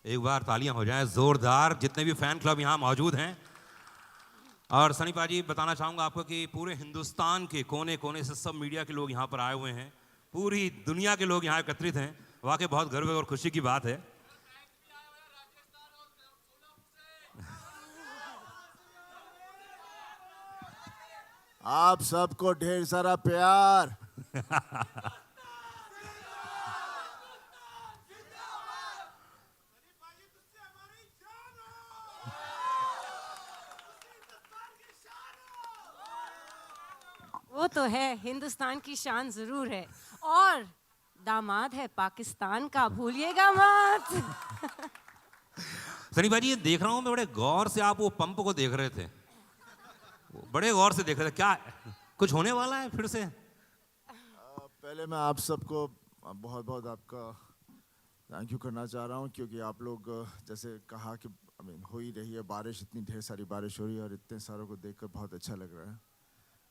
एक बार तालियां हो जाएं जोरदार, जितने भी फैन क्लब यहाँ मौजूद हैं। और सनी पाजी, बताना चाहूँगा आपको कि पूरे हिंदुस्तान के कोने कोने से सब मीडिया के लोग यहाँ पर आए हुए हैं, पूरी दुनिया के लोग यहाँ एकत्रित हैं। वाकई बहुत गर्व और खुशी की बात है। आप सबको ढेर सारा प्यार। वो तो है, हिंदुस्तान की शान जरूर है, और दामाद है पाकिस्तान का, भूलिएगा मत। सनी भाई, ये देख रहा हूँ मैं, बड़े गौर से आप वो पंप को देख रहे थे, बड़े गौर से देख रहे थे। क्या कुछ होने वाला है फिर से? पहले मैं आप सबको बहुत बहुत आपका थैंक यू करना चाह रहा हूँ, क्योंकि आप लोग जैसे कहा कि हो ही रही है बारिश, इतनी ढेर सारी बारिश हो रही है और इतने सारों को देखकर बहुत अच्छा लग रहा है।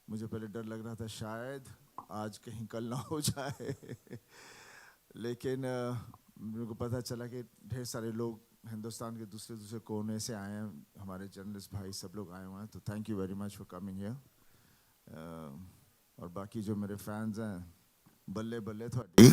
मुझे पहले डर लग रहा था शायद आज कहीं कल ना हो जाए, लेकिन मेरे को पता चला कि ढेर सारे लोग हिंदुस्तान के दूसरे दूसरे कोने से आए हैं, हमारे जर्नलिस्ट भाई सब लोग आए हुए हैं, तो thank you very much for coming here. और बाकी जो मेरे फैंस हैं, बल्ले बल्ले थोड़ी।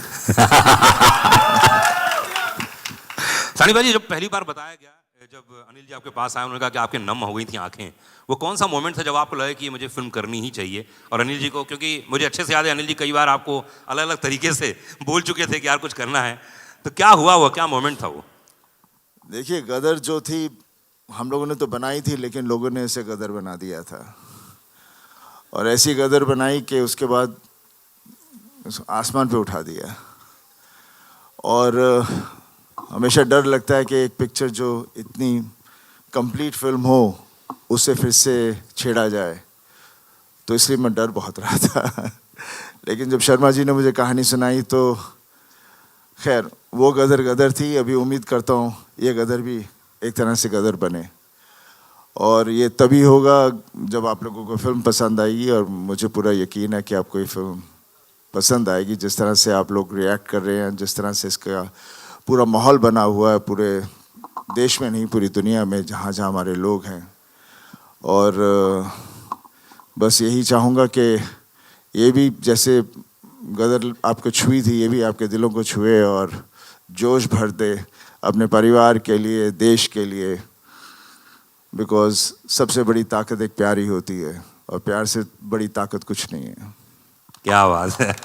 सनी भाई, जब पहली बार बताया गया, जब अनिल जी आपके पास आए, उन्होंने कहा कि आपके नम हो गई थी आंखें, वो कौन सा मोमेंट था जब आपको लगा कि मुझे फिल्म करनी ही चाहिए? और अनिल जी को, क्योंकि मुझे अच्छे से याद है, अनिल जी कई बार आपको अलग अलग तरीके से बोल चुके थे कि यार कुछ करना है, तो क्या हुआ, वो क्या मोमेंट था वो? देखिए, गदर जो थी हम लोगों ने तो बनाई थी, लेकिन लोगों ने इसे गदर बना दिया था, और ऐसी गदर बनाई कि उसके बाद आसमान पे उठा दिया। और हमेशा डर लगता है कि एक पिक्चर जो इतनी कंप्लीट फिल्म हो उससे फिर से छेड़ा जाए, तो इसलिए मैं डर बहुत रहा था। लेकिन जब शर्मा जी ने मुझे कहानी सुनाई तो खैर वो गदर गदर थी। अभी उम्मीद करता हूँ ये गदर भी एक तरह से गदर बने, और ये तभी होगा जब आप लोगों को फिल्म पसंद आएगी, और मुझे पूरा यकीन है कि आपको ये फिल्म पसंद आएगी। जिस तरह से आप लोग रिएक्ट कर रहे हैं, जिस तरह से इसका पूरा माहौल बना हुआ है, पूरे देश में नहीं पूरी दुनिया में जहाँ जहाँ हमारे लोग हैं, और बस यही चाहूँगा कि ये भी जैसे गदर आपको छुई थी, ये भी आपके दिलों को छुए और जोश भर दे अपने परिवार के लिए, देश के लिए, बिकॉज सबसे बड़ी ताकत एक प्यार ही होती है, और प्यार से बड़ी ताकत कुछ नहीं है। क्या बात है।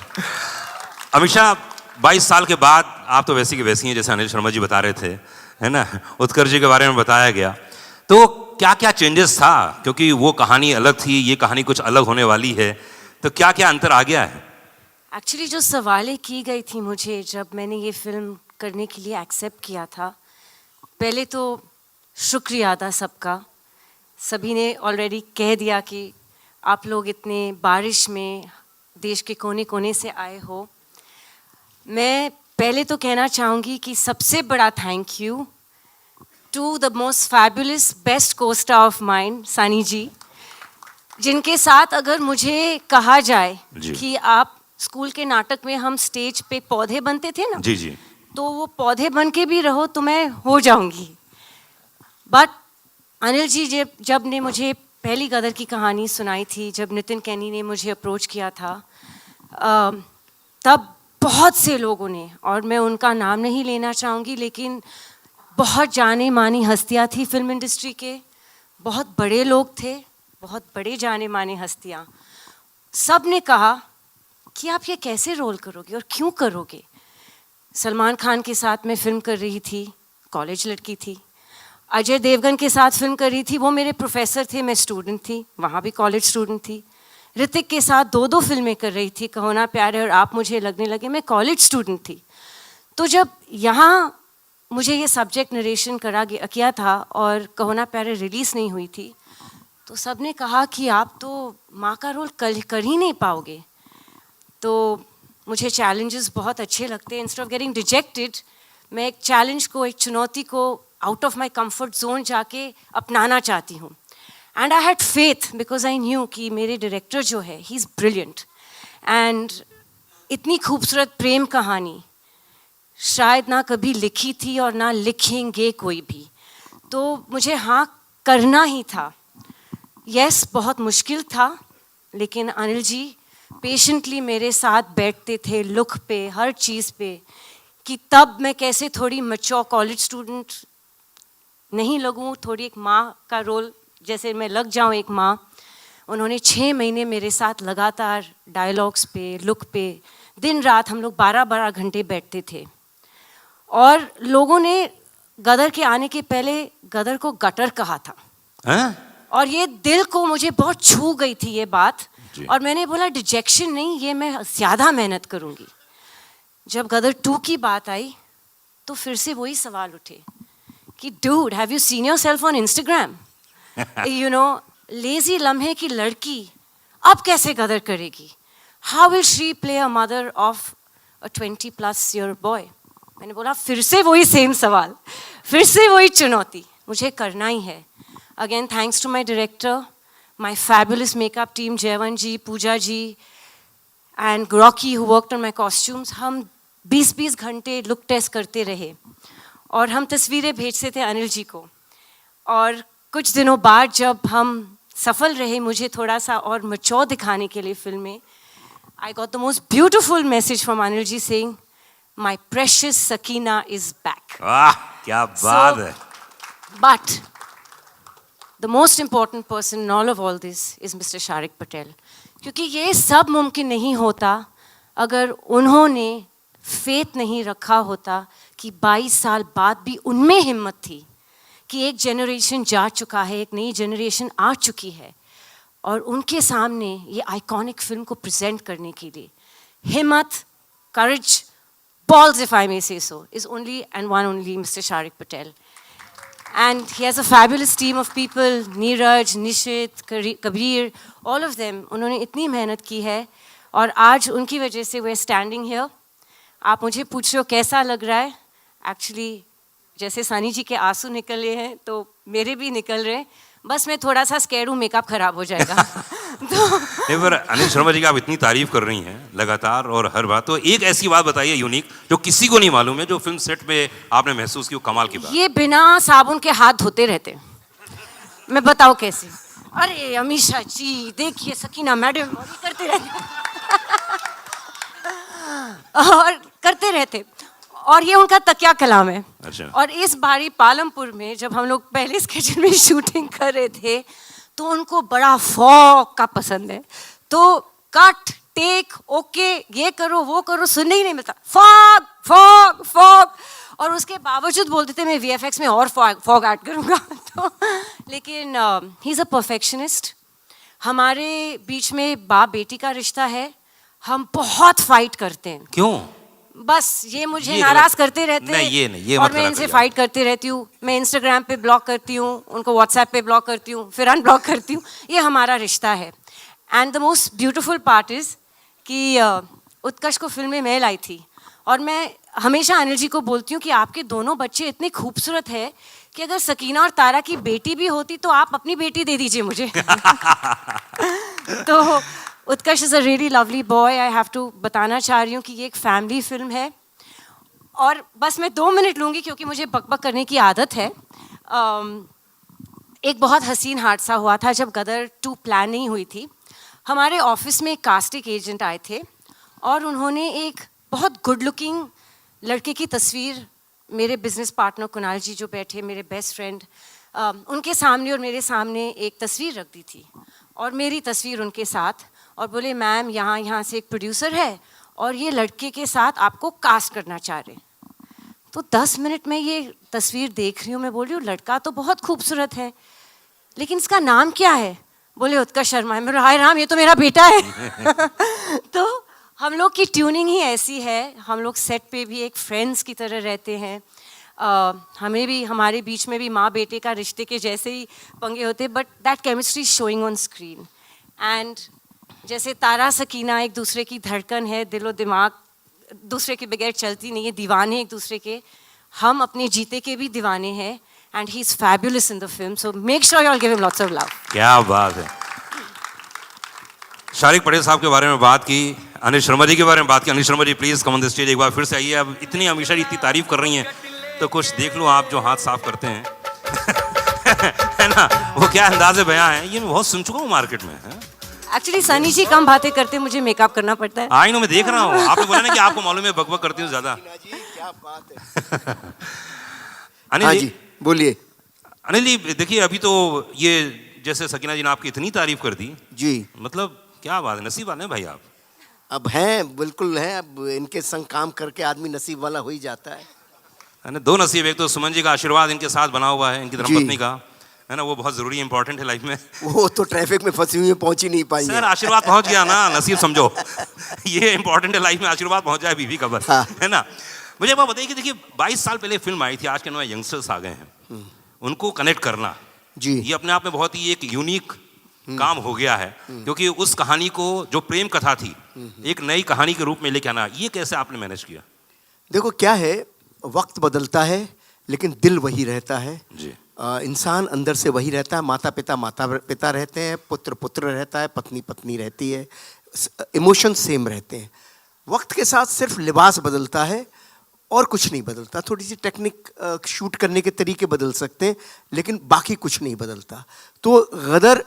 अमीषा, 22 साल के बाद आप तो वैसी की वैसी हैं जैसे अनिल शर्मा जी बता रहे थे, है ना? उत्कर्ष जी के बारे में बताया गया, तो क्या क्या चेंजेस था? क्योंकि वो कहानी अलग थी, ये कहानी कुछ अलग होने वाली है, तो क्या क्या अंतर आ गया है? एक्चुअली जो सवालें की गई थी मुझे जब मैंने ये फिल्म करने के लिए एक्सेप्ट किया था, पहले तो शुक्रिया था सबका। सभी ने ऑलरेडी कह दिया कि आप लोग इतने बारिश में देश के कोने कोने से आए हो। मैं पहले तो कहना चाहूँगी कि सबसे बड़ा thank you to the most fabulous best costar of mine, Sunny ji, जिनके साथ अगर मुझे कहा जाए कि आप स्कूल के नाटक में हम स्टेज पे पौधे बनते थे ना, जी जी, तो वो पौधे बन के भी रहो तो मैं हो जाऊंगी। बट अनिल जी जब ने मुझे पहली गदर की कहानी सुनाई थी, जब नितिन कैनी ने मुझे अप्रोच किया था, तब बहुत से लोगों ने, और मैं उनका नाम नहीं लेना चाहूँगी, लेकिन बहुत जाने मानी हस्तियाँ थी फिल्म इंडस्ट्री के, बहुत बड़े लोग थे, बहुत बड़े जाने माने हस्तियाँ, सब ने कहा कि आप ये कैसे रोल करोगे और क्यों करोगे। सलमान खान के साथ मैं फिल्म कर रही थी, कॉलेज लड़की थी। अजय देवगन के साथ फिल्म कर रही थी, वो मेरे प्रोफेसर थे, मैं स्टूडेंट थी, वहाँ भी कॉलेज स्टूडेंट थी। ऋतिक के साथ दो फिल्में कर रही थी, कहो ना प्यार है और आप मुझे लगने लगे, मैं कॉलेज स्टूडेंट थी। तो जब यहाँ मुझे ये सब्जेक्ट नरेशन किया था और कहो ना प्यार है रिलीज़ नहीं हुई थी, तो सब ने कहा कि आप तो माँ का रोल कर ही नहीं पाओगे। तो मुझे चैलेंजेस बहुत अच्छे लगते हैं। इंस्टेड ऑफ गेटिंग रिजेक्टेड, मैं एक चैलेंज को, एक चुनौती को out of my comfort zone जाके अपनाना चाहती हूँ। And I had faith because I knew कि मेरे डायरेक्टर जो है, ही इज़ ब्रिलियंट, एंड इतनी खूबसूरत प्रेम कहानी, शायद ना कभी लिखी थी और ना लिखेंगे कोई भी। तो मुझे हाँ करना ही था। यस, बहुत मुश्किल था, लेकिन अनिल जी पेशेंटली मेरे साथ बैठते थे लुक पे, हर चीज़ पे, कि तब मैं कैसे थोड़ी मैच्योर कॉलेज स्टूडेंट नहीं लगूं, थोड़ी एक माँ का रोल जैसे मैं लग जाऊं एक माँ। उन्होंने 6 महीने मेरे साथ लगातार डायलॉग्स पे, लुक पे, दिन रात हम लोग 12-12 घंटे बैठते थे। और लोगों ने गदर के आने के पहले गदर को गटर कहा था। और ये दिल को मुझे बहुत छू गई थी ये बात। और मैंने बोला डिजेक्शन नहीं, ये मैं ज़्यादा मेहनत करूँगी। जब गदर 2 की बात आई तो फिर से वही सवाल उठे कि dude, have you seen yourself on Instagram? You know, lazy लम्हे की लड़की अब कैसे गदर करेगी? How will she play a mother of a 20+ year boy? मैंने बोला फिर से वही सेम सवाल, फिर से वही चुनौती, मुझे करना ही है। Again thanks to my director, my fabulous makeup team, Jaivan ji, Pooja ji, and Rocky who worked on my costumes. हम 20-20 घंटे लुक टेस्ट करते रहे और हम तस्वीरें भेजते थे अनिल जी को। और कुछ दिनों बाद जब हम सफल रहे मुझे थोड़ा सा और मैच्योर दिखाने के लिए फिल्म में, I got the most beautiful message from Anil ji saying, my precious Sakina is back. वाह, क्या बात है। But the most important person in all this is Mr. Sharik Patel. क्योंकि ये सब मुमकिन नहीं होता अगर उन्होंने फेथ नहीं रखा होता कि 22 साल बाद भी उनमें हिम्मत थी कि एक जनरेशन जा चुका है, एक नई जनरेशन आ चुकी है और उनके सामने ये आइकॉनिक फिल्म को प्रेजेंट करने के लिए हिम्मत, करेज, balls if I may say so, is only and one only Mr. Sharik Patel. And he has a fabulous team of people, Neeraj, Nishit, Kabir, all of them. उन्होंने इतनी मेहनत की है और आज उनकी वजह से we're standing here. आप मुझे पूछ रहे हो कैसा लग रहा है? Actually, जैसे सानी जी के आंसू निकले हैं तो मेरे भी निकल रहे हैं। बस मैं थोड़ा सा स्कैर्ड हूँ, मेकअप खराब हो जाएगा। नहीं, पर अनिल शर्मा जी की आप इतनी तारीफ कर रही हैं लगातार और हर बात, तो एक ऐसी बात बताइए यूनिक जो किसी को नहीं मालूम है, जो फिल्म सेट पे आपने महसूस की, वो कमाल की बात। ये बिना साबुन के हाथ धोते रहते। मैं बताऊँ कैसे? अरे अमीशा जी देखिए, सकीना मैडम करते रहते और करते रहते, और ये उनका तकिया कलाम है। अच्छा। और इस बारी पालमपुर में जब हम लोग पहले स्केड्यूल में शूटिंग कर रहे थे तो उनको बड़ा फॉग का पसंद है, तो कट टेक ओके ये करो वो करो सुनने ही नहीं मिलता, फॉग फॉग फॉग। और उसके बावजूद बोलते थे मैं VFX में और फॉग ऐड करूँगा। तो लेकिन ही इज़ अ परफेक्शनिस्ट। हमारे बीच में बाप बेटी का रिश्ता है, हम बहुत फाइट करते हैं। क्यों? बस ये मुझे ये नाराज करते रहते हैं। ये और मैं इनसे फाइट करती रहती हूँ। मैं इंस्टाग्राम पे ब्लॉक करती हूँ, उनको व्हाट्सएप पे ब्लॉक करती हूँ, फिर अनब्लॉक करती हूँ। ये हमारा रिश्ता है। And the most beautiful part is कि उत्कर्ष को फिल्म में मैं लाई थी और मैं हमेशा अनिल जी को बोलती हूँ कि आपके दोनों बच्चे इतने खूबसूरत है कि अगर सकीना और तारा की बेटी भी होती तो आप अपनी बेटी दे दीजिए मुझे। तो Utkarsh is a really lovely boy. I have to बताना चाह रही हूँ कि ये एक फैमिली फिल्म है। और बस मैं 2 मिनट लूँगी क्योंकि मुझे बकबक करने की आदत है। एक बहुत हसीन हादसा हुआ था जब गदर 2 प्लान नहीं हुई थी। हमारे ऑफिस में एक कास्टिंग एजेंट आए थे और उन्होंने एक बहुत गुड लुकिंग लड़के की तस्वीर, मेरे बिजनेस पार्टनर कुणाल जी जो बैठे, मेरे बेस्ट फ्रेंड, उनके सामने और मेरे सामने एक तस्वीर रख दी थी और मेरी तस्वीर उनके साथ, और बोले मैम यहाँ से एक प्रोड्यूसर है और ये लड़के के साथ आपको कास्ट करना चाह रहे। तो 10 मिनट में ये तस्वीर देख रही हूँ, मैं बोल रही हूँ लड़का तो बहुत खूबसूरत है लेकिन इसका नाम क्या है? बोले उत्कर्ष शर्मा है। मेरा हाय राम, ये तो मेरा बेटा है। तो हम लोग की ट्यूनिंग ही ऐसी है, हम लोग सेट पे भी एक फ्रेंड्स की तरह रहते हैं। हमें भी, हमारे बीच में भी माँ बेटे का रिश्ते के जैसे ही पंगे होते, but that chemistry showing on screen. And जैसे तारा सकीना एक दूसरे की धड़कन है, दिलो दिमाग दूसरे के बगैर चलती नहीं है, दीवाने एक दूसरे के, हम अपने जीते के भी दीवाने हैं। And he is fabulous in the film, so make sure you all give him lots of love. क्या बात है। शारिक पटेल साहब के बारे में बात की, अनिल शर्मा जी के बारे में बात की। Anil Sharma ji please come on the stage, एक बार फिर से आइए। अब इतनी हमेशा इतनी तारीफ कर रही हैं तो कुछ देख लो आप जो हाथ साफ करते हैं। है ना, वो क्या अंदाज़े बयां है, ये मैं बहुत सुन चुका हूँ मार्केट में। एक्चुअली सनी जी कम बातें करते, मुझे मेकअप करना पड़ता है। आई नो, मैं देख रहा हूँ, आपने बोला ना कि आपको मालूम है बकबक करती हूँ ज्यादा। क्या बात है। अनिल हाँ जी, जी बोलिए। अनिल जी देखिए, अभी तो ये जैसे सकीना जी ने आपकी इतनी तारीफ कर दी, जी मतलब क्या बात है, नसीब वाले हैं भाई आप। अब हैं, बिल्कुल हैं। अब इनके संग काम करके आदमी नसीब वाला हो ही जाता है ना। दो नसीब, एक तो सुमन जी का आशीर्वाद इनके साथ बना हुआ है, इनकी जी। धर्मपत्नी का, है ना, वो बहुत जरूरी इंपॉर्टेंट है लाइफ में। वो तो ट्रैफिक में फंसी हुई है, पहुंच ही नहीं पाई सर है। आशीर्वाद पहुंच गया ना, नसीब समझो। ये इंपॉर्टेंट है लाइफ में, आशीर्वाद पहुंच जाए बीवी का बस। हाँ। है ना। मुझे एक बात बताइए कि देखिए 22 साल पहले फिल्म आई थी, आज के नए यंगस्टर्स आ गए हैं, उनको कनेक्ट करना जी ये अपने आप में बहुत ही एक यूनिक काम हो गया है, क्योंकि उस कहानी को जो प्रेम कथा थी एक नई कहानी के रूप में लेके आना, ये कैसे आपने मैनेज किया? देखो क्या है, वक्त बदलता है लेकिन दिल वही रहता है। जी। इंसान अंदर से वही रहता है। माता पिता रहते हैं, पुत्र पुत्र रहता है, पत्नी पत्नी रहती है, इमोशन सेम रहते हैं। वक्त के साथ सिर्फ लिबास बदलता है और कुछ नहीं बदलता। थोड़ी सी टेक्निक शूट करने के तरीके बदल सकते हैं लेकिन बाकी कुछ नहीं बदलता। तो गदर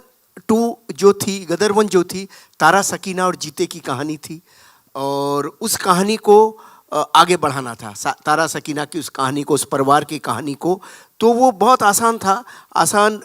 2 जो थी, गदर 1 जो थी, तारा सकीना और जीते की कहानी थी और उस कहानी को आगे बढ़ाना था, तारा सकीना की उस कहानी को, उस परिवार की कहानी को। तो वो बहुत आसान था। आसान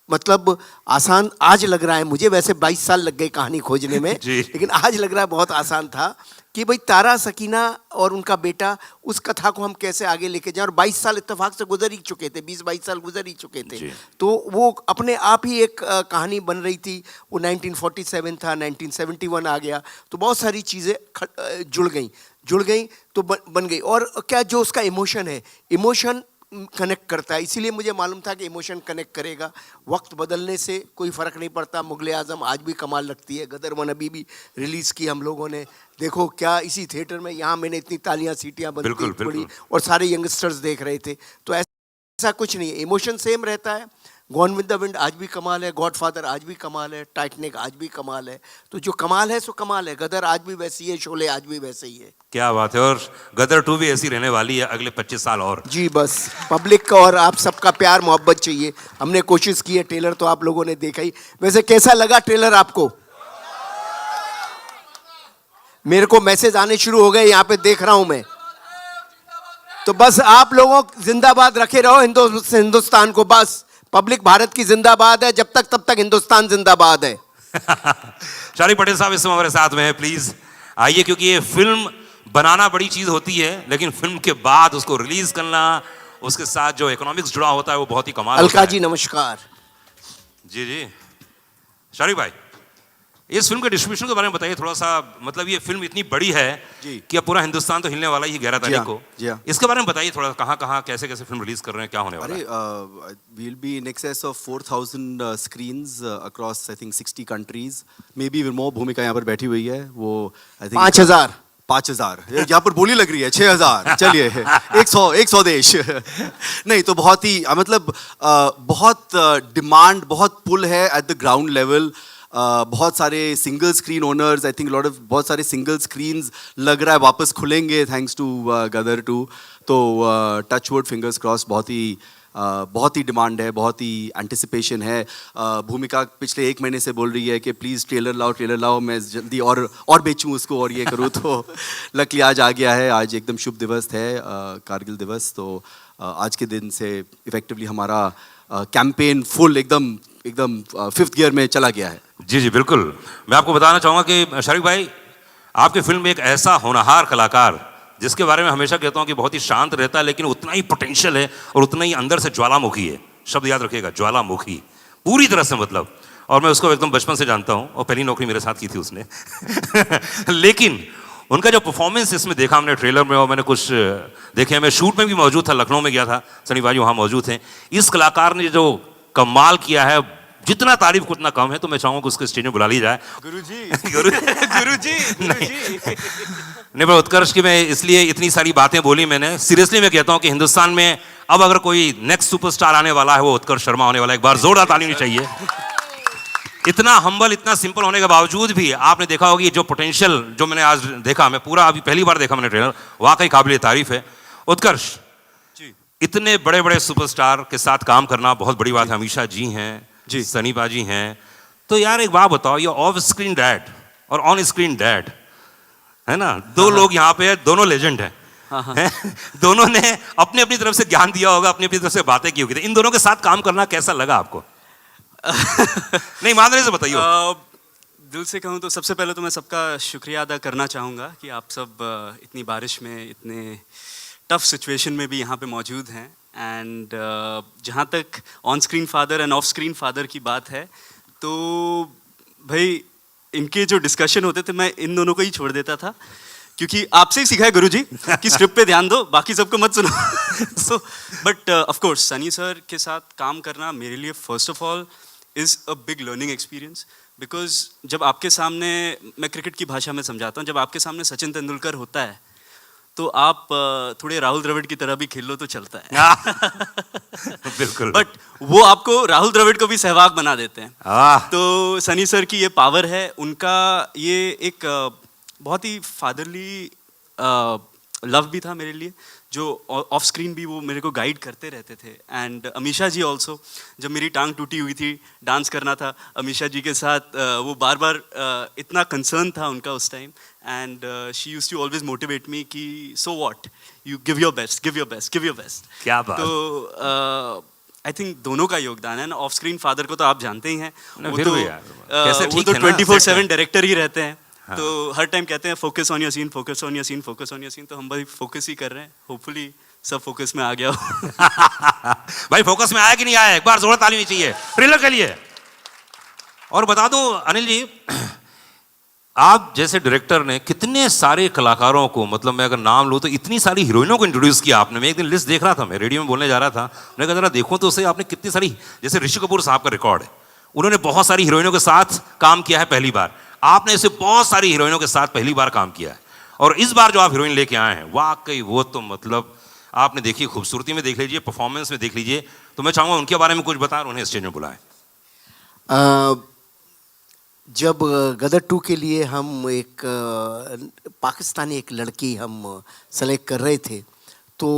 मतलब आसान आज लग रहा है मुझे, वैसे 22 साल लग गए कहानी खोजने में लेकिन आज लग रहा है बहुत आसान था कि भाई तारा सकीना और उनका बेटा, उस कथा को हम कैसे आगे लेके जाएं। और 22 साल इत्तेफाक से गुजर ही चुके थे, 20-22 साल गुजर ही चुके थे। तो वो अपने आप ही एक कहानी बन रही थी। वो 1947 था, 1971 आ गया, तो बहुत सारी चीज़ें जुड़ गई तो बन गई। और क्या जो उसका इमोशन है, इमोशन कनेक्ट करता है, इसीलिए मुझे मालूम था कि इमोशन कनेक्ट करेगा। वक्त बदलने से कोई फ़र्क नहीं पड़ता। मुगले आज़म आज भी कमाल लगती है, गदर 1 अभी भी रिलीज़ की हम लोगों ने, देखो क्या इसी थिएटर में, यहाँ मैंने इतनी तालियां सीटियां बनती पड़ी और सारे यंगस्टर्स देख रहे थे। तो ऐसा कुछ नहीं है, इमोशन सेम रहता है। गॉन विद द विंड आज भी कमाल है, गॉडफादर आज भी कमाल है, टाइटैनिक आज भी कमाल है। तो जो कमाल है सो कमाल है। गदर आज भी वैसी है, शोले आज भी वैसे ही है। क्या बात है। और गदर 2 भी ऐसी रहने वाली है अगले 25 साल और। जी बस पब्लिक का और आप सबका प्यार मोहब्बत चाहिए। हमने कोशिश की है, ट्रेलर तो आप लोगों ने देखा ही। वैसे कैसा लगा ट्रेलर आपको? मेरे को मैसेज आने शुरू हो गए, यहाँ पे देख रहा हूं मैं। तो बस आप लोगों जिंदाबाद रखे रहो हिंदुस्तान को। बस पब्लिक भारत की जिंदाबाद है, जब तक तब तक हिंदुस्तान जिंदाबाद है। शारिक पटेल साहब इस समय हमारे साथ में है, प्लीज आइए, क्योंकि ये फिल्म बनाना बड़ी चीज होती है लेकिन फिल्म के बाद उसको रिलीज करना, उसके साथ जो इकोनॉमिक्स जुड़ा होता है वो बहुत ही कमाल होता है। अलका जी नमस्कार। जी जी शारिक भाई, इस फिल्म के डिस्ट्रीब्यूशन के बारे में बताइए थोड़ा सा। मतलब ये फिल्म इतनी बड़ी है कि अब पूरा हिंदुस्तान तो हिलने वाला ही 11 तारीख को। इसके बारे में बताइए थोड़ा, कहाँ कहाँ कैसे कैसे फिल्म रिलीज कर रहे हैं, क्या होने वाला है? We'll be in excess of 4,000 screens across I think 60 countries, maybe even more. भूमिका यहाँ पर बैठी हुई है, वो I think 5,000 यहाँ पर बोली लग रही है 6,000। चलिए 100 देश। नहीं तो बहुत ही मतलब बहुत डिमांड, बहुत पुल है एट द ग्राउंड लेवल। बहुत सारे single screen owners, I think बहुत सारे सिंगल स्क्रीन्स लग रहा है वापस खुलेंगे थैंक्स टू गदर 2। तो टच वुड, फिंगर्स क्रॉस, बहुत ही डिमांड है, बहुत ही एंटिसिपेशन है। भूमिका पिछले 1 महीने से बोल रही है कि प्लीज़ ट्रेलर लाओ, मैं जल्दी और बेचूं उसको और ये करूँ। तो लकीली आज आ गया है। आज एकदम शुभ दिवस है, कारगिल दिवस। तो आज के दिन से इफेक्टिवली हमारा कैंपेन फुल एकदम 5th गियर में चला गया है। जी जी बिल्कुल। मैं आपको बताना चाहूँगा कि शारिक भाई, आपकी फिल्म में एक ऐसा होनहार कलाकार, जिसके बारे में हमेशा कहता हूँ कि बहुत ही शांत रहता है लेकिन उतना ही पोटेंशियल है और उतना ही अंदर से ज्वालामुखी है। शब्द याद रखिएगा, ज्वालामुखी, पूरी तरह से मतलब। और मैं उसको एकदम बचपन से जानता हूँ और पहली नौकरी मेरे साथ की थी उसने। लेकिन उनका जो परफॉर्मेंस इसमें देखा हमने ट्रेलर में, और मैंने कुछ देखे, मैं शूट में भी मौजूद था, लखनऊ में गया था, सनी भाई वहाँ मौजूद हैं। इस कलाकार ने जो कमाल किया है, जितना तारीफ को उतना कम है। तो मैं चाहूंगा कि उसके स्टेज में बुला ली जाए। गुरुजी नहीं, पर उत्कर्ष की मैं इसलिए इतनी सारी बातें बोली मैंने, सीरियसली मैं कहता हूं कि हिंदुस्तान में अब अगर कोई नेक्स्ट सुपरस्टार आने वाला है वो उत्कर्ष शर्मा होने वाला है। एक बार जोरदार ताली होनी चाहिए। इतना हम्बल, इतना सिंपल होने के बावजूद भी आपने देखा होगा कि जो पोटेंशियल जो मैंने आज देखा, मैं पूरा अभी पहली बार देखा मैंने ट्रेलर, वाकई काबिल तारीफ है। उत्कर्ष जी इतने बड़े बड़े सुपरस्टार के साथ काम करना बहुत बड़ी बात है। अमीषा जी हैं जी। सनी पाजी हैं, तो यार एक बात बताओ, ये ऑफ स्क्रीन डैड और ऑन स्क्रीन डैड है ना, दो लोग यहाँ पे है, दोनों लेजेंड हैं। हैं? दोनों ने अपनी अपनी तरफ से ज्ञान दिया होगा, अपनी अपनी तरफ से बातें की होगी, तो इन दोनों के साथ काम करना कैसा लगा आपको? नहीं ईमानदारी से बताइए। दिल से कहूँ तो सबसे पहले तो मैं सबका शुक्रिया अदा करना चाहूँगा कि आप सब इतनी बारिश में, इतने टफ सिचुएशन में भी यहाँ पे मौजूद हैं। एंड जहाँ तक on screen father end of screen father की बात है, तो भाई इनके जो डिस्कशन होते थे मैं इन दोनों को ही छोड़ देता था, क्योंकि आपसे ही सीखा है गुरुजी कि स्क्रिप्ट पे ध्यान दो, बाकी सबको मत सुनो। So but of course Sunny sir के साथ काम करना मेरे लिए first of all is a big learning experience, because जब आपके सामने, मैं क्रिकेट की भाषा में समझाता हूँ, जब आपके सामने सचिन तेंदुलकर होता है तो आप थोड़े राहुल द्रविड़ की तरह भी खेल लो तो चलता है। बिल्कुल। बट वो आपको राहुल द्रविड़ को भी सहवाग बना देते हैं। तो सनी सर की ये पावर है, उनका ये एक बहुत ही फादरली लव भी था मेरे लिए, जो ऑफ स्क्रीन भी वो मेरे को गाइड करते रहते थे। एंड अमीषा जी ऑल्सो, जब मेरी टांग टूटी हुई थी, डांस करना था अमीषा जी के साथ, वो बार बार इतना कंसर्न था उनका उस time, and she used to always motivate me कि so what, you give your best, give your best, give your best. क्या बात। तो आई थिंक दोनों का योगदान है ना। ऑफ स्क्रीन फादर को तो आप जानते ही हैं, वो तो कैसे वो ठीक तो है ना, 24/7 डायरेक्टर ही रहते हैं। हाँ। तो हर टाइम कहते हैं focus on your scene, focus on your scene, focus on your scene, तो हम भाई फोकस ही कर रहे हैं। होपफुली सब फोकस में आ गया हो। भाई फोकस में आया कि नहीं आया, एक बार जोर ताली चाहिए ट्रेलर के लिए। और बता दूं अनिल जी, आप जैसे डायरेक्टर ने कितने सारे कलाकारों को, मतलब मैं अगर नाम लूँ तो इतनी सारी हीरोइनों को इंट्रोड्यूस किया आपने। मैं एक दिन लिस्ट देख रहा था, मैं रेडियो में बोलने जा रहा था, मैंने कहा जरा देखो तो उसे, आपने कितनी सारी, जैसे ऋषि कपूर साहब का रिकॉर्ड है, उन्होंने बहुत सारी हीरोइनों के साथ काम किया है पहली बार, आपने ऐसे बहुत सारी हीरोइनों के साथ पहली बार काम किया है। और इस बार जो आप हीरोइन लेके आए हैं, वाकई वो तो मतलब आपने देखी, खूबसूरती में देख लीजिए, परफॉर्मेंस में देख लीजिए, तो मैं चाहूँगा उनके बारे में कुछ बताएं और उन्हें स्टेज में बुलाएं। जब गदर 2 के लिए हम एक पाकिस्तानी एक लड़की हम सेलेक्ट कर रहे थे, तो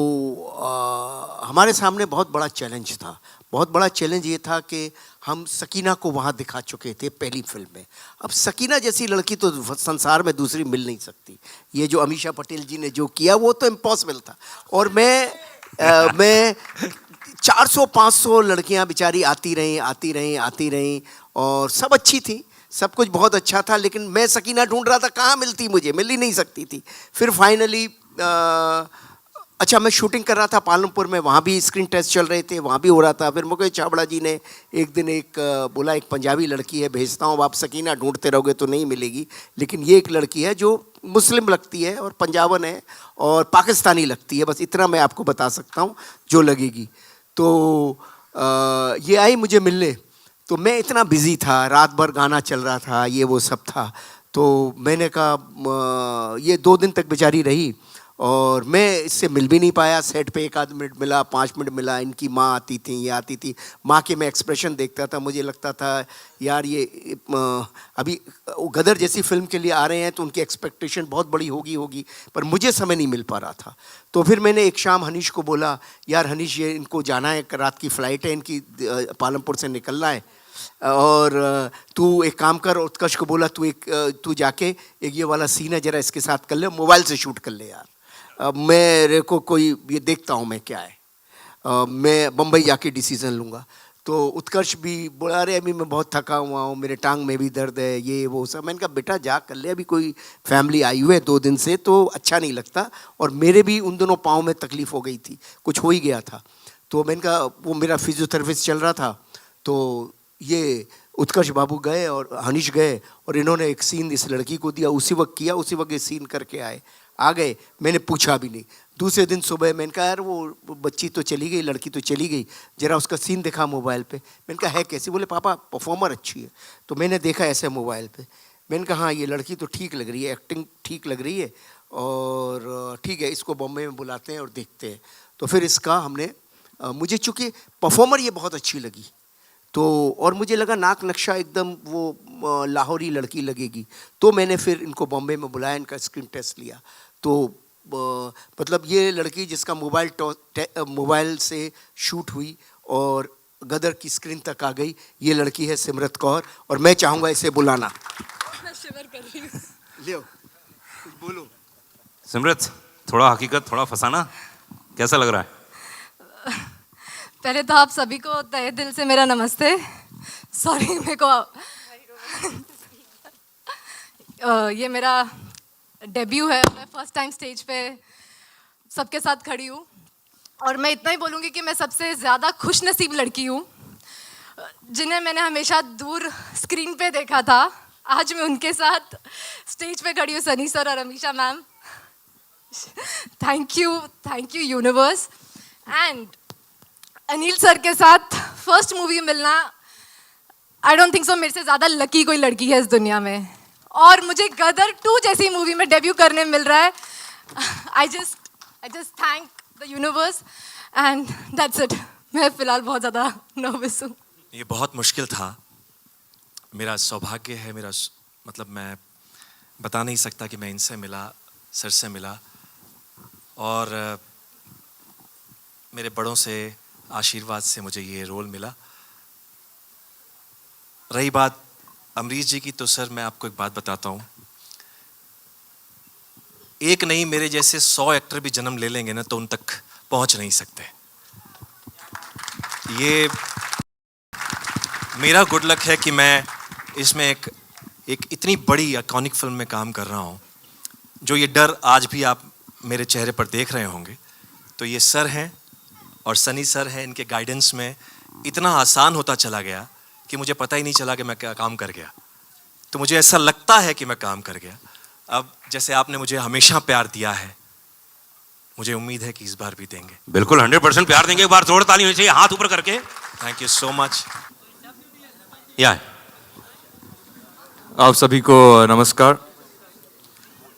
हमारे सामने बहुत बड़ा चैलेंज था। बहुत बड़ा चैलेंज ये था कि हम सकीना को वहाँ दिखा चुके थे पहली फिल्म में। अब सकीना जैसी लड़की तो संसार में दूसरी मिल नहीं सकती। ये जो अमीषा पटेल जी ने जो किया वो तो इम्पॉसिबल था। और मैं 400-500 लड़कियाँ बेचारी आती रहीं और सब अच्छी थी, सब कुछ बहुत अच्छा था, लेकिन मैं सकीना ढूंढ रहा था, कहाँ मिलती, मुझे मिल ही नहीं सकती थी। फिर फाइनली अच्छा, मैं शूटिंग कर रहा था पालमपुर में, वहाँ भी स्क्रीन टेस्ट चल रहे थे, वहाँ भी हो रहा था। फिर मुकेश छाबड़ा जी ने एक दिन बोला, एक पंजाबी लड़की है भेजता हूँ, आप सकीना ढूंढते रहोगे तो नहीं मिलेगी, लेकिन ये एक लड़की है जो मुस्लिम लगती है और पंजाबन है और पाकिस्तानी लगती है, बस इतना मैं आपको बता सकता हूँ जो लगेगी। तो ये आई मुझे मिलने, तो मैं इतना बिज़ी था, रात भर गाना चल रहा था, ये वो सब था, तो मैंने कहा ये 2 दिन तक बेचारी रही और मैं इससे मिल भी नहीं पाया। सेट पे 1 आध मिनट मिला, 5 मिनट मिला। इनकी माँ आती थी, ये आती थी, माँ के मैं एक्सप्रेशन देखता था, मुझे लगता था यार ये अभी गदर जैसी फिल्म के लिए आ रहे हैं तो उनकी एक्सपेक्टेशन बहुत बड़ी होगी, पर मुझे समय नहीं मिल पा रहा था। तो फिर मैंने एक शाम हनीश को बोला, यार हनीश ये इनको जाना है, रात की फ़्लाइट है इनकी, पालमपुर से निकलना है, और तू एक काम कर। उत्कर्ष को बोला तू जाके एक ये वाला सीन है जरा इसके साथ कर ले, मोबाइल से शूट कर ले यार, मेरे को कोई ये देखता हूँ मैं क्या है, मैं बम्बई जाके डिसीज़न लूँगा। तो उत्कर्ष भी बोला, अरे अभी मैं बहुत थका हुआ हूँ, मेरे टांग में भी दर्द है, ये वो सब। मैंने कहा बेटा जा कर ले, अभी कोई फैमिली आई हुई है 2 दिन से, तो अच्छा नहीं लगता। और मेरे भी उन दोनों पाँव में तकलीफ़ हो गई थी, कुछ हो ही गया था। तो मैंने कहा, वो मेरा फिजियोथेरेपिस्ट चल रहा था, तो ये उत्कर्ष बाबू गए और हनीश गए और इन्होंने एक सीन इस लड़की को दिया, उसी वक्त किया, उसी वक्त ये सीन करके आ गए। मैंने पूछा भी नहीं। दूसरे दिन सुबह मैंने कहा, यार वो बच्ची तो चली गई, लड़की तो चली गई, जरा उसका सीन दिखा मोबाइल पे। मैंने कहा है कैसी? बोले पापा परफॉर्मर अच्छी है। तो मैंने देखा ऐसे मोबाइल पे, मैंने कहा हाँ ये लड़की तो ठीक लग रही है, एक्टिंग ठीक लग रही है, और ठीक है इसको बॉम्बे में बुलाते हैं और देखते हैं। तो फिर इसका हमने मुझे चूँकि परफॉर्मर ये बहुत अच्छी लगी, तो और मुझे लगा नाक नक्शा एकदम वो लाहौरी लड़की लगेगी, तो मैंने फिर इनको बॉम्बे में बुलाया, इनका स्क्रीन टेस्ट लिया। तो मतलब ये लड़की जिसका मोबाइल से शूट हुई और गदर की स्क्रीन तक आ गई, ये लड़की है सिमरत कौर, और मैं चाहूँगा इसे बुलाना। मैं शिवर कर रही हूँ। लियो कुछ बोलो। सिमरत, थोड़ा हकीकत थोड़ा फसाना, कैसा लग रहा है? पहले तो आप सभी को तहे दिल से मेरा नमस्ते। सॉरी मेरे को ये मेरा डेब्यू है, मैं फर्स्ट टाइम स्टेज पे सबके साथ खड़ी हूँ, और मैं इतना ही बोलूँगी कि मैं सबसे ज़्यादा खुश नसीब लड़की हूँ जिन्हें मैंने हमेशा दूर स्क्रीन पे देखा था। आज मैं उनके साथ स्टेज पे खड़ी हूँ, सनी सर और Amisha ma'am. Thank you universe. And Anil sir के साथ फर्स्ट मूवी मिलना, आई डोंट थिंक सो मेरे से ज़्यादा लकी कोई लड़की है इस दुनिया में, और मुझे गदर 2 जैसी मूवी में डेब्यू करने मिल रहा है। I just thank the universe and that's it. मैं फ़िलहाल बहुत ज़्यादा नर्वस हूँ। ये बहुत मुश्किल था, मेरा सौभाग्य है, मतलब मैं बता नहीं सकता कि मैं इनसे मिला, सर से मिला, और मेरे बड़ों से आशीर्वाद से मुझे ये रोल मिला। रही बात अमरीश जी की, तो सर मैं आपको एक बात बताता हूँ, एक नहीं मेरे जैसे 100 एक्टर भी जन्म ले लेंगे ना तो उन तक पहुँच नहीं सकते। ये मेरा गुड लक है कि मैं इसमें एक इतनी बड़ी आइकॉनिक फिल्म में काम कर रहा हूँ, जो ये डर आज भी आप मेरे चेहरे पर देख रहे होंगे। तो ये सर हैं और सनी सर हैं, इनके गाइडेंस में इतना आसान होता चला गया कि मुझे पता ही नहीं चला कि मैं क्या काम कर गया। तो मुझे ऐसा लगता है कि मैं काम कर गया। अब जैसे आपने मुझे हमेशा प्यार दिया है, मुझे उम्मीद है कि इस बार भी देंगे। बिल्कुल 100% प्यार देंगे। एक बार जोर ताली होनी चाहिए, हाथ ऊपर करके। Thank you so much. या आप सभी को नमस्कार।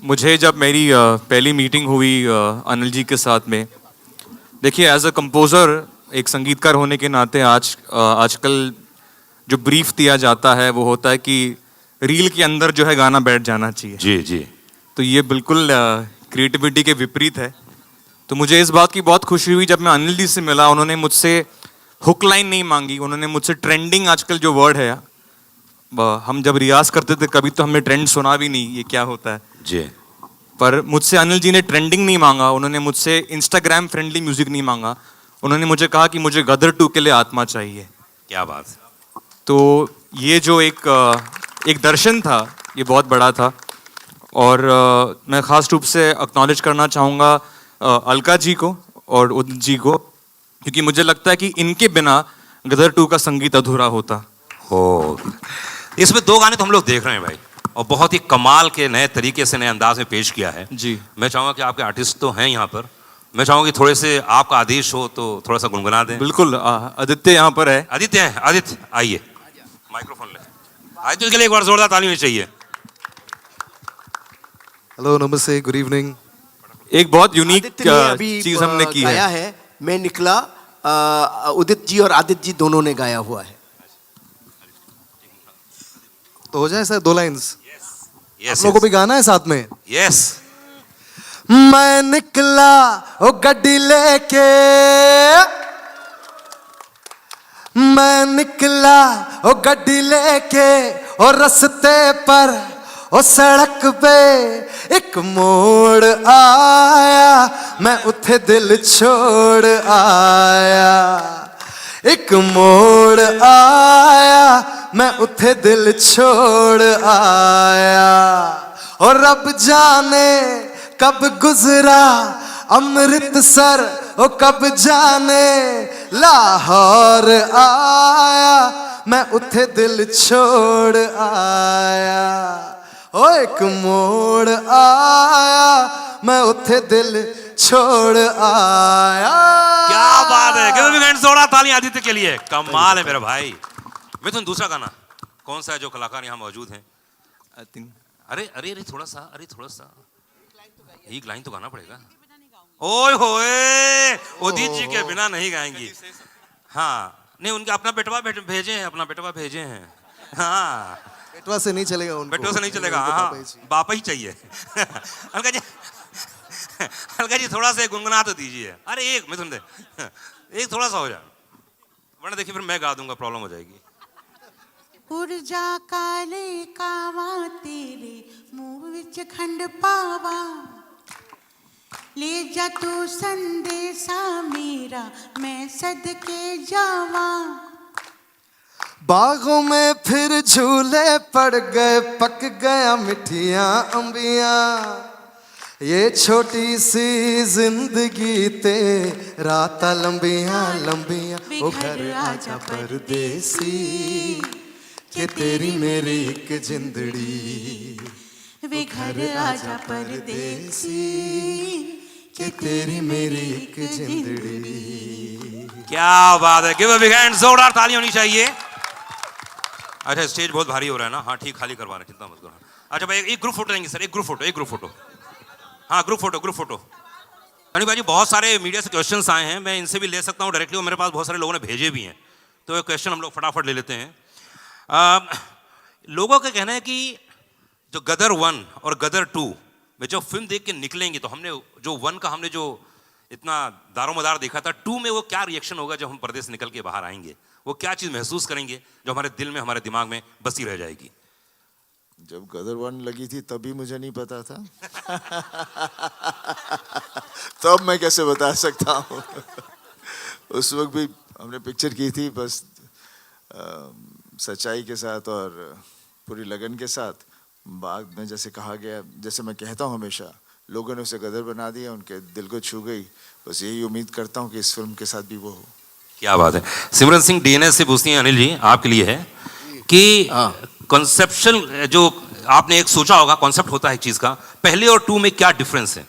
मुझे जब मेरी पहली मीटिंग हुई अनिल जी के साथ में, देखिए एज अ कंपोज़र, एक संगीतकार होने के नाते आजकल जो ब्रीफ दिया जाता है वो होता है कि रील के अंदर जो है गाना बैठ जाना चाहिए। जी जी। तो ये बिल्कुल क्रिएटिविटी के विपरीत है। तो मुझे इस बात की बहुत खुशी हुई जब मैं अनिल जी से मिला, उन्होंने मुझसे हुक लाइन नहीं मांगी, उन्होंने मुझसे ट्रेंडिंग, आजकल जो वर्ड है, हम जब रियाज करते थे कभी तो हमने ट्रेंड सुना भी नहीं, ये क्या होता है जी। पर मुझसे अनिल जी ने ट्रेंडिंग नहीं मांगा, उन्होंने मुझसे इंस्टाग्राम फ्रेंडली म्यूजिक नहीं मांगा, उन्होंने मुझे कहा कि मुझे गदर 2 के लिए आत्मा चाहिए। क्या बात। तो ये जो एक दर्शन था, ये बहुत बड़ा था, और मैं ख़ास रूप से एक्नॉलेज करना चाहूँगा अलका जी को और उदित जी को, क्योंकि मुझे लगता है कि इनके बिना गदर 2 का संगीत अधूरा होता। हो, इसमें 2 गाने तो हम लोग देख रहे हैं भाई, और बहुत ही कमाल के नए तरीके से, नए अंदाज में पेश किया है जी। मैं चाहूँगा कि आपके आर्टिस्ट तो हैं यहाँ पर, मैं चाहूँगा कि थोड़े से आपका आदेश हो तो थोड़ा सा गुनगुना दें। बिल्कुल, आदित्य यहाँ पर है। आदित्य है, आदित्य आइए, माइक्रोफोन ले। आदित्य के लिए एक बार जोरदार ताली होनी चाहिए। हेलो, नमस्ते, गुड इवनिंग। एक बहुत यूनिक आदित्य ने अभी चीज हमने की गाया है। मैं निकला, उदित जी और आदित्य जी दोनों ने गाया हुआ है। तो हो जाए सर 2 लाइंस। यस आप लोगों को भी गाना है साथ में। यस। मैं निकला ओ गड्डी लेके, मैं निकला ओ गड्डी लेके, और रस्ते पर ओ सड़क पे एक मोड़ आया, मैं उथे दिल छोड़ आया। एक मोड़ आया, मैं उथे दिल छोड़ आया, और रब जाने कब गुजरा अमृतसर, ओ कब जाने लाहौर आया, मैं उथे दिल छोड़ आया। ओ एक मोड़ आया, मैं उथे दिल छोड़ आया। क्या बात है, जोड़ा ताली आदित्य के लिए, कमाल है मेरा भाई। मिथुन, दूसरा गाना कौन सा है जो कलाकार यहाँ मौजूद हैं? अरे अरे अरे थोड़ा सा, अरे थोड़ा सा एक लाइन तो गाना पड़ेगा। ओए होए, उदित जी के बिना नहीं गाएंगी। हाँ, नहीं, उनका अपना बेटवा भेजे हैं, अपना बेटवा भेजे हैं। हाँ, बेटवा से नहीं चलेगा उनको, बेटवा से नहीं चलेगा, उनको हाँ, पापा ही चाहिए। बापा ही चाहिए। अलका जी, अलका जी थोड़ा सा गुनगुना तो दीजिए। अरे एक मैं सुन दे, एक थोड़ा सा हो जाए, वरना देखिए फिर मैं गा दूंगा, प्रॉब्लम हो जाएगी। पुरजा काले कावा तेरे मुंह विच खंड पावा, ले जा तू संदेशा मेरा मैं सदके जावा। बागों में फिर झूले पड़ गए, पक गया मिठियां अंबियां, ये छोटी सी जिंदगी तेरा लंबियां लंबियां। ओ घर आजा परदेसी, कि तेरी मेरी एक जिंदड़ी, वे घर आजा परदेसी, कि तेरी मेरी एक जिंदड़ी। क्या बात है, गिव अ बिग हैंड, जोरदार ताली होनी चाहिए। अच्छा स्टेज बहुत भारी हो रहा है ना, हाँ ठीक, खाली करवा रहे, चिंता मत करो। अच्छा भाई एक ग्रुप फोटो लेंगे सर, एक ग्रुप फोटो, हाँ ग्रुप फोटो। अनिल भाई जी बहुत सारे मीडिया से क्वेश्चंस आए हैं, मैं इनसे भी ले सकता हूँ डायरेक्टली, और मेरे पास बहुत सारे लोगों ने भेजे भी हैं, तो ये क्वेश्चन हम लोग फटाफट ले लेते हैं। लोगों का कहना है कि जो गदर 1 और गदर 2 में जो फिल्म देख के निकलेंगे, तो हमने जो 1 का हमने जो इतना दारोमदार देखा था, 2 में वो क्या रिएक्शन होगा जब हम पर्दे से निकल के बाहर आएंगे, वो क्या चीज़ महसूस करेंगे जो हमारे दिल में, हमारे दिमाग में बसी रह जाएगी। जब गदर 1 लगी थी तभी मुझे नहीं पता था। तब मैं कैसे बता सकता हूँ। उस वक्त भी हमने पिक्चर की थी बस सच्चाई के साथ और पूरी लगन के साथ। बाद में जैसे कहा गया, जैसे मैं कहता हूँ हमेशा, लोगों ने उसे गदर बना दिया, उनके दिल को छू गई। बस यही उम्मीद करता हूँ कि इस फिल्म के साथ भी वो हो। क्या बात है। सिमरन सिंह डीएनएस से पूछती हैं अनिल जी, आपके लिए है कि कॉन्सेप्शल जो आपने एक सोचा होगा, कॉन्सेप्ट होता है एक चीज़ का, पहले और 2 में क्या डिफरेंस है?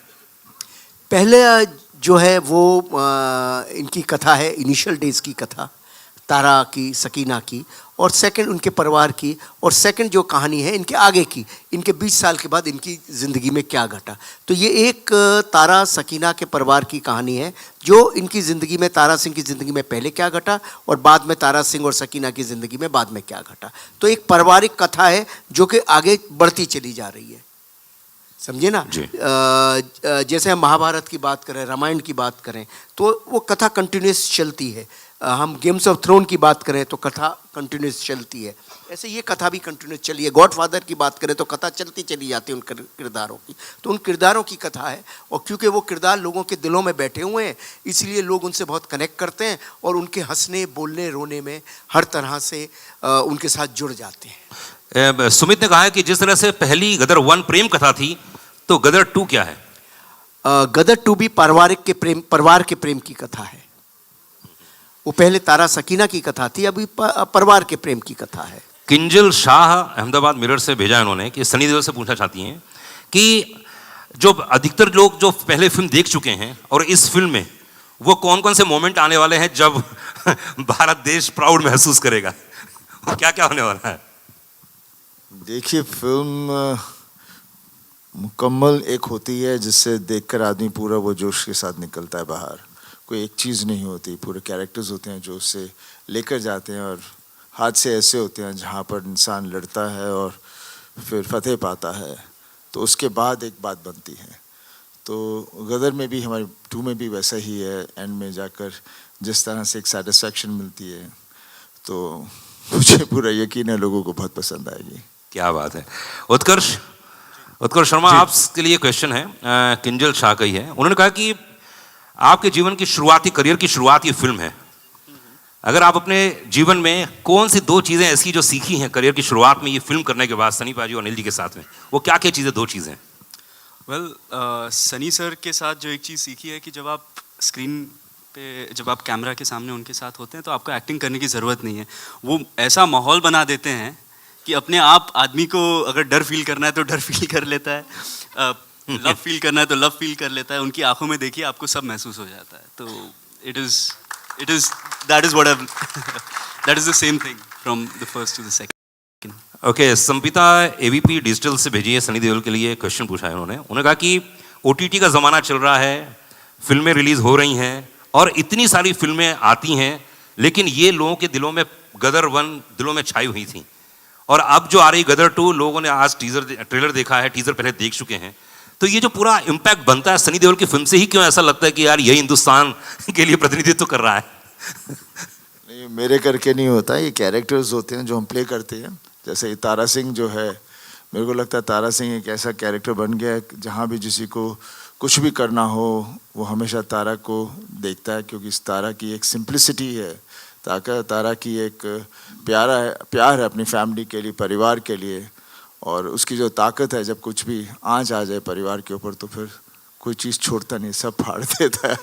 पहले जो है वो इनकी कथा है, इनिशियल डेज की कथा, तारा की, सकीना की, और सेकंड उनके परिवार की, और सेकंड जो कहानी है इनके आगे की, इनके 20 साल के बाद इनकी ज़िंदगी में क्या घटा। तो ये एक तारा सकीना के परिवार की कहानी है, जो इनकी ज़िंदगी में, तारा सिंह की ज़िंदगी में पहले क्या घटा, और बाद में तारा सिंह और सकीना की ज़िंदगी में बाद में क्या घटा। तो एक पारिवारिक कथा है जो कि आगे बढ़ती चली जा रही है, समझे ना। जैसे हम महाभारत की बात करें, रामायण की बात करें, तो वो कथा कंटिन्यूस चलती है। हम गेम्स ऑफ थ्रोन की बात करें तो कथा कंटिन्यूस चलती है, ऐसे ये कथा भी कंटिन्यूस चली है। गॉडफादर की बात करें तो कथा चलती चली जाती है उन किरदारों की, तो उन किरदारों की कथा है। और क्योंकि वो किरदार लोगों के दिलों में बैठे हुए हैं, इसलिए लोग उनसे बहुत कनेक्ट करते हैं और उनके हंसने, बोलने, रोने में हर तरह से उनके साथ जुड़ जाते हैं। सुमित ने कहा है कि जिस तरह से पहली गदर 1 प्रेम कथा थी, तो गदर 2 क्या है? गदर 2 भी परिवार के प्रेम की कथा है। वो पहले तारा सकीना की कथा थी, अभी परिवार के प्रेम की कथा है। किंजल शाह अहमदाबाद मिरर से भेजा है उन्होंने कि सनी देओल से पूछना चाहती हैं कि जो अधिकतर लोग जो पहले फिल्म देख चुके हैं और इस फिल्म में वो कौन कौन से मोमेंट आने वाले हैं जब भारत देश प्राउड महसूस करेगा, क्या क्या होने वाला है? देखिए, फिल्म मुकम्मल एक होती है जिससे देखकर आदमी पूरा वो जोश के साथ निकलता है बाहर। कोई एक चीज़ नहीं होती, पूरे कैरेक्टर्स होते हैं जो उससे लेकर जाते हैं, और हादसे ऐसे होते हैं जहाँ पर इंसान लड़ता है और फिर फतेह पाता है, तो उसके बाद एक बात बनती है। तो गदर में भी, हमारी 2 में भी वैसा ही है। एंड में जाकर जिस तरह से एक सेटिस्फैक्शन मिलती है, तो मुझे पूरा यकीन है लोगों को बहुत पसंद आएगी। क्या बात है। उत्कर्ष शर्मा, आपके लिए क्वेश्चन है, किंजल शाह का ही है। उन्होंने कहा कि आपके जीवन की शुरुआती, करियर की शुरुआत ये फिल्म है। अगर आप अपने जीवन में कौन सी 2 चीज़ें ऐसी जो सीखी हैं करियर की शुरुआत में ये फिल्म करने के बाद सनी पाजी और अनिल जी के साथ में, वो क्या क्या चीज़ें, 2 चीज़ें? वेल, सनी सर के साथ जो एक चीज़ सीखी है कि जब आप स्क्रीन पे, जब आप कैमरा के सामने उनके साथ होते हैं तो आपको एक्टिंग करने की ज़रूरत नहीं है। वो ऐसा माहौल बना देते हैं कि अपने आप आदमी को अगर डर फील करना है तो डर फील कर लेता है, लव फील करना है तो लव फील कर लेता है। उनकी आंखों में देखिए आपको सब महसूस हो जाता है। तो that is the same thing from the first to the second. Okay, संपिता एवीपी डिजिटल से भेजी है, सनी देओल के लिए क्वेश्चन पूछा है उन्होंने कहा कि ओटीटी का ज़माना चल रहा है, फिल्में रिलीज़ हो रही हैं और इतनी सारी फिल्में आती हैं, लेकिन ये लोगों के दिलों में गदर 1 दिलों में छाई हुई थी। और अब जो आ रही गदर 2, लोगों ने आज ट्रेलर देखा है, टीजर पहले देख चुके हैं, तो ये जो पूरा इम्पैक्ट बनता है सनी देओल की फिल्म से ही, क्यों ऐसा लगता है कि यार यही हिंदुस्तान के लिए प्रतिनिधित्व कर रहा है? नहीं, मेरे करके नहीं होता, ये कैरेक्टर्स होते हैं जो हम प्ले करते हैं। जैसे तारा सिंह जो है, मेरे को लगता है तारा सिंह एक ऐसा कैरेक्टर बन गया है, जहाँ भी किसी को कुछ भी करना हो वो हमेशा तारा को देखता है, क्योंकि इस तारा की एक सिंप्लिसिटी है, तारा की एक प्यार है अपनी फैमिली के लिए, परिवार के लिए। और उसकी जो ताकत है, जब कुछ भी आँच आ जाए परिवार के ऊपर तो फिर कोई चीज़ छोड़ता नहीं, सब फाड़ देता है।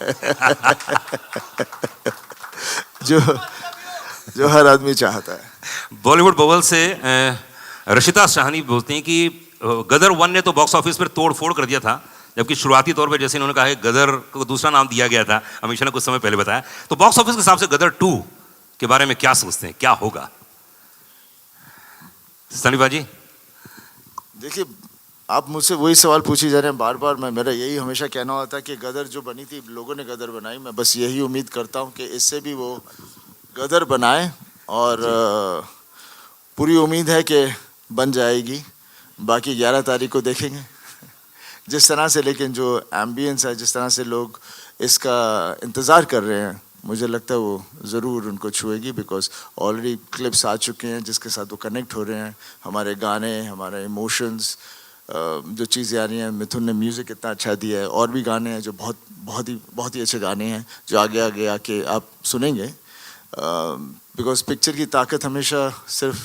जो हर आदमी चाहता है। बॉलीवुड बबल से रशिता शाहनी बोलते हैं कि गदर 1 ने तो बॉक्स ऑफिस पर तोड़ फोड़ कर दिया था, जबकि शुरुआती तौर पे जैसे इन्होंने कहा है गदर को दूसरा नाम दिया गया था, अमीशा ने कुछ समय पहले बताया, तो बॉक्स ऑफिस के हिसाब से गदर 2 के बारे में क्या सोचते हैं, क्या होगा? सनी बाजी। देखिए, आप मुझसे वही सवाल पूछी जा रहे हैं बार बार। मेरा यही हमेशा कहना होता है कि गदर जो बनी थी, लोगों ने गदर बनाई, मैं बस यही उम्मीद करता हूँ कि इससे भी वो गदर बनाए, और पूरी उम्मीद है कि बन जाएगी। बाकी 11 तारीख को देखेंगे जिस तरह से, लेकिन जो एम्बियंस है, जिस तरह से लोग इसका इंतज़ार कर रहे हैं, मुझे लगता है वो ज़रूर उनको छुएगी, बिकॉज ऑलरेडी क्लिप्स आ चुके हैं जिसके साथ वो कनेक्ट हो रहे हैं। हमारे गाने, हमारे इमोशंस, जो चीज़ें आ रही हैं, मिथुन ने म्यूज़िक इतना अच्छा दिया है, और भी गाने हैं जो बहुत ही अच्छे गाने हैं जो आगे आके आप सुनेंगे। बिकॉज पिक्चर की ताकत हमेशा सिर्फ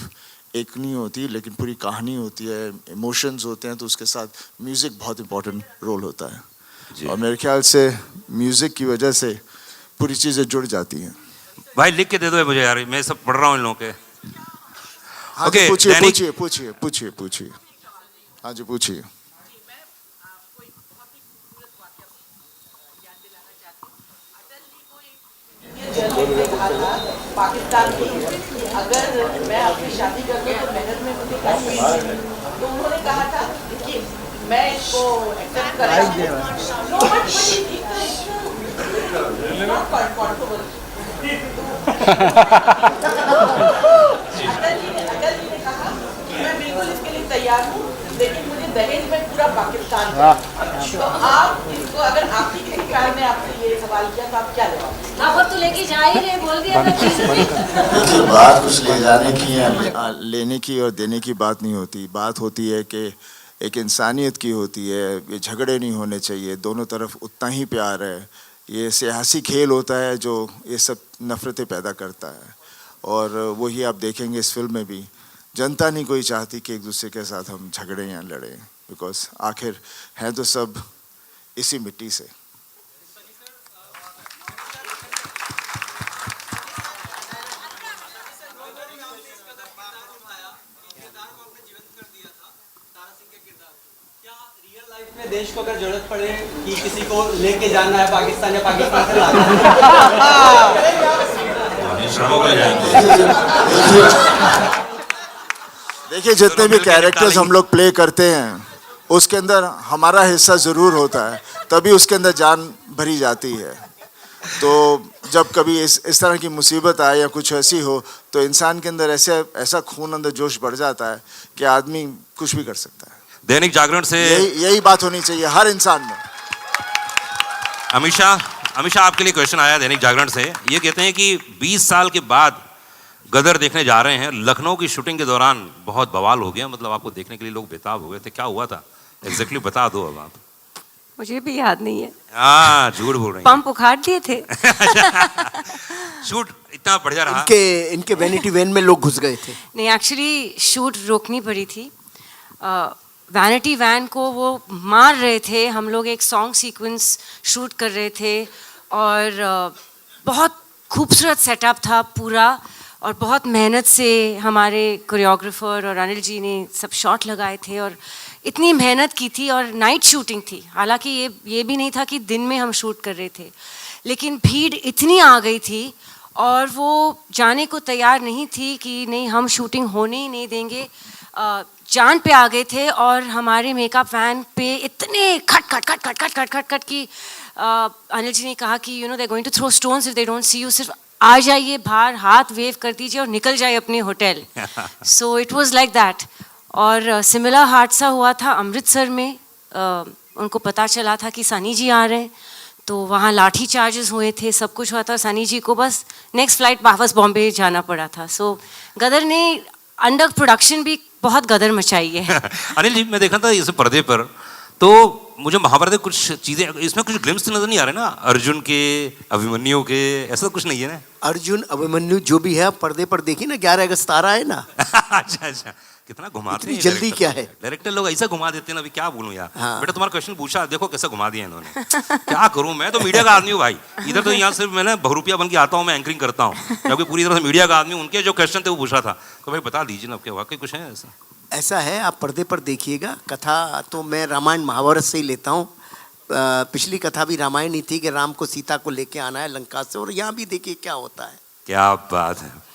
एक नहीं होती, लेकिन पूरी कहानी होती है, इमोशंस होते हैं, तो उसके साथ म्यूज़िक बहुत इंपॉर्टेंट रोल होता है। और मेरे ख्याल से म्यूज़िक की वजह से पूरी चीज़ें जुड़ जाती हैं। भाई लिख के दे दो मुझे यार, मैं सब पढ़ रहा हूँ इन लोगों के। हाँ जी, पूछिए। हाँ जी, पूछिए। पाकिस्तान की अगर मैं अपनी शादी कर लूँ तो मेहनत में मुझे कहीं, तो उन्होंने कहा था कि मैं इसको एक्सेप्ट अटल जी ने कहा कि मैं बिल्कुल इसके लिए तैयार हूँ, लेकिन मुझे दहेज में पूरा पाकिस्तान था। तो आप इसको, अगर आप ही के ख्याल में आपसे ये सवाल किया तो आप क्या जवाब? आप तो लेके जा ही रहे, बोल दिया था। देखिए, बात कुछ ले जाने की या लेने की और देने की बात नहीं होती। बात होती है कि एक इंसानियत की होती है। ये झगड़े नहीं होने चाहिए, दोनों तरफ उतना ही प्यार है। ये सियासी खेल होता है जो ये सब नफ़रतें पैदा करता है, और वही आप देखेंगे इस फिल्म में भी। जनता नहीं कोई चाहती कि एक दूसरे के साथ हम झगड़ें या लड़ें, बिकॉज आखिर हैं तो सब इसी मिट्टी से। में देश को अगर जरूरत पड़े कि किसी को लेके जाना है पाकिस्तान या पाकिस्तान से लाना देखिए, जितने भी कैरेक्टर्स हम लोग प्ले करते हैं उसके अंदर हमारा हिस्सा ज़रूर होता है, तभी उसके अंदर जान भरी जाती है। तो जब कभी इस तरह की मुसीबत आए या कुछ ऐसी हो, तो इंसान के अंदर ऐसा खून अंदर जोश बढ़ जाता है कि आदमी कुछ भी कर सकता है। दैनिक जागरण से यही बात होनी चाहिए हर इंसान में। अमीशा आपके लिए क्वेश्चन आया दैनिक जागरण से। ये कहते हैं कि 20 साल के बाद गदर देखने जा रहे हैं। लखनऊ की शूटिंग के दौरान बहुत बवाल हो गया, मतलब आपको देखने के लिए लोग बेताब हो गए थे। क्या हुआ था एग्जैक्टली बता दो अब आप। मुझे भी याद नहीं है। हाँ, झूठ बोल रही हैं। पंप उखाड़ दिए थे। शूट इतना बढ़िया रहा। इनके वैनिटी वैन में लोग घुस गए थे। नहीं, एक्चुअली शूट रोकनी पड़ी थी। वैनिटी वैन को वो मार रहे थे। हम लोग एक सॉन्ग सीक्वेंस शूट कर रहे थे, और बहुत खूबसूरत सेटअप था पूरा, और बहुत मेहनत से हमारे कोरियोग्राफर और अनिल जी ने सब शॉट लगाए थे, और इतनी मेहनत की थी। और नाइट शूटिंग थी, हालांकि ये भी नहीं था कि दिन में हम शूट कर रहे थे, लेकिन भीड़ इतनी आ गई थी और वो जाने को तैयार नहीं थी कि नहीं, हम शूटिंग होने ही नहीं देंगे। जान पे आ गए थे, और हमारे मेकअप वैन पे इतने खट खट की अनिल जी ने कहा कि you know they going to throw stones if they don't see you. सिर्फ आ जाइए बाहर, हाथ वेव कर दीजिए और निकल जाइए अपने hotel. So it was like that. और सिमिलर हादसा हुआ था अमृतसर में. उनको पता चला था कि सनी जी आ रहे हैं, तो वहाँ लाठी चार्जेस हुए थे, सब कुछ हुआ था. सनी जी को बस नेक्स्ट फ्लाइट वापस बॉम्बे जाना पड़ा था. सो गदर ने अंडर प्रोडक्शन भी बहुत गदर मचाई है. अनिल जी, मैं देखा था इस पर्दे पर, तो मुझे महाभारत के कुछ चीजें इसमें कुछ ग्लिम्स नजर नहीं आ रहे ना, अर्जुन के, अभिमन्यु के, ऐसा कुछ नहीं है ना? अर्जुन अभिमन्यु जो भी है पर्दे पर देखिए ना, 11 अगस्त आ रहा है ना. अच्छा अच्छा, कितना घुमाते हैं जल्दी क्या है. डायरेक्टर लोग ऐसा घुमा देते हैं ना, अभी क्या बोलूं यार. हाँ. बेटा तुम्हारा क्वेश्चन पूछा, देखो कैसे घुमा दिया इन्होंने. क्या करूं, मैं तो मीडिया का आदमी हूँ भाई. इधर तो यहाँ सिर्फ मैं ना बहुरूपिया बन के आता हूँ, मैं एंकरिंग करता हूँ, जबकि पूरी तरह से मीडिया का आदमी. उनके जो क्वेश्चन थे वो पूछा था, तो भाई बता दीजिए ना, क्या वाकई कुछ है ऐसा? ऐसा है, आप पर्दे पर देखिएगा. कथा तो मैं रामायण महाभारत से ही लेता हूँ. पिछली कथा भी रामायण ही थी कि राम को सीता को लेके आना है लंका से, और यहाँ भी देखिए क्या होता है. क्या बात है.